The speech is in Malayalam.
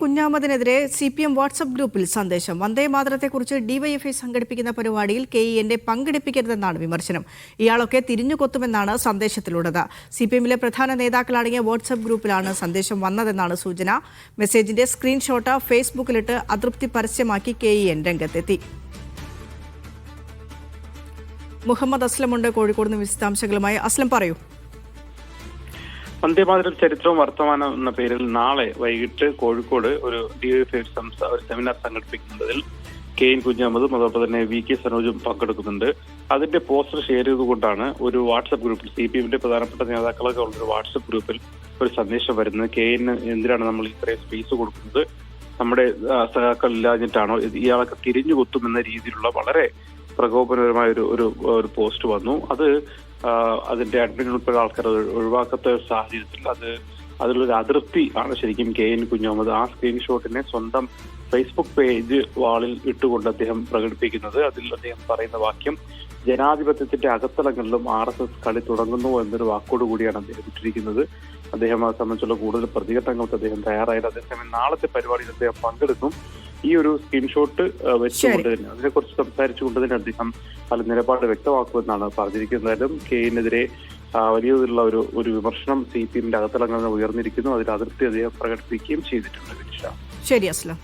കുഞ്ഞഹമ്മദിനെതിരെ CPM വാട്സ്ആപ്പ് ഗ്രൂപ്പിൽ സന്ദേശം. വന്ദേമാതരത്തെക്കുറിച്ച് ഡിവൈഎഫ്ഐ സംഘടിപ്പിക്കുന്ന പരിപാടിയിൽ KEN പങ്കെടുപ്പിക്കരുതെന്നാണ് വിമർശനം. ഇയാളൊക്കെ തിരിഞ്ഞുകൊത്തുമെന്നാണ് സന്ദേശത്തിലുള്ളത്. CPMലെ പ്രധാന നേതാക്കളടങ്ങിയ വാട്സ്ആപ്പ് ഗ്രൂപ്പിലാണ് സന്ദേശം വന്നതെന്നാണ് സൂചന. മെസ്സേജിന്റെ സ്ക്രീൻഷോട്ട് ഫേസ്ബുക്കിലിട്ട് അതൃപ്തി പരസ്യമാക്കി KEN രംഗത്തെത്തി. മുഹമ്മദ് അസ്ലമുണ്ട് കോഴിക്കോട് നിന്ന് വിശദാംശങ്ങളുമായി. അസ്ലം പറയൂ. വന്ദേമാതരം ചരിത്രവും വർത്തമാനം എന്ന പേരിൽ നാളെ വൈകിട്ട് കോഴിക്കോട് ഒരു ഡിവൈഎഫ്ഐ ഒരു സെമിനാർ സംഘടിപ്പിക്കുന്നതിൽ KN കുഞ്ഞഹമ്മദും അതോടൊപ്പം തന്നെ VK സനോജും പങ്കെടുക്കുന്നുണ്ട്. അതിന്റെ പോസ്റ്റർ ഷെയർ ചെയ്തുകൊണ്ടാണ് ഒരു വാട്സ്ആപ്പ് ഗ്രൂപ്പിൽ CPMന്റെ പ്രധാനപ്പെട്ട നേതാക്കളൊക്കെ ഉള്ളൊരു വാട്സ്ആപ്പ് ഗ്രൂപ്പിൽ ഒരു സന്ദേശം വരുന്നത്. KN എന്തിനാണ് നമ്മൾ ഇത്രയും സ്പേസ് കൊടുക്കുന്നത്, നമ്മുടെ സഖാക്കൾ ഇല്ലാഞ്ഞിട്ടാണോ, ഇയാളൊക്കെ തിരിഞ്ഞു കൊത്തുമെന്ന രീതിയിലുള്ള വളരെ പ്രകോപനപരമായ ഒരു പോസ്റ്റ് വന്നു. അതിന്റെ അഡ്മിൻ ഉൾപ്പെടെ ആൾക്കാർ ഒഴിവാക്കാത്ത സാഹചര്യത്തിൽ അതിലൊരു അതൃപ്തി ആണ് ശരിക്കും KN കുഞ്ഞഹമ്മദ് ആ സ്ക്രീൻഷോട്ടിനെ സ്വന്തം ഫേസ്ബുക്ക് പേജ് വാളിൽ ഇട്ടുകൊണ്ട് അദ്ദേഹം പ്രകടിപ്പിക്കുന്നത്. അതിൽ അദ്ദേഹം പറയുന്ന വാക്യം, ജനാധിപത്യത്തിന്റെ അകത്തളങ്ങളിലും RSS കളി തുടങ്ങുന്നു എന്നൊരു വാക്കോടുകൂടിയാണ് അദ്ദേഹം ഇട്ടിരിക്കുന്നത്. അദ്ദേഹം അത് സംബന്ധിച്ചുള്ള കൂടുതൽ പ്രതികരണങ്ങൾക്ക് അദ്ദേഹം തയ്യാറായത്. അതേസമയം നാളത്തെ പരിപാടിയിൽ അദ്ദേഹം പങ്കെടുക്കും. ഈ ഒരു സ്ക്രീൻഷോട്ട് വെച്ചുകൊണ്ട് തന്നെ അതിനെക്കുറിച്ച് സംസാരിച്ചുകൊണ്ട് തന്നെ അദ്ദേഹം പല നിലപാട് വ്യക്തമാക്കുമെന്നാണ് പറഞ്ഞിരിക്കുന്നതായാലും KENനെതിരെ വലിയ തോതിലുള്ള ഒരു വിമർശനം CPMന്റെ അകത്തളങ്ങളിൽ ഉയർന്നിരിക്കുന്നു. അതിൽ അതിർത്തി അദ്ദേഹം പ്രകടിപ്പിക്കുകയും ചെയ്തിട്ടുണ്ട്. ശരി അസ്ലം.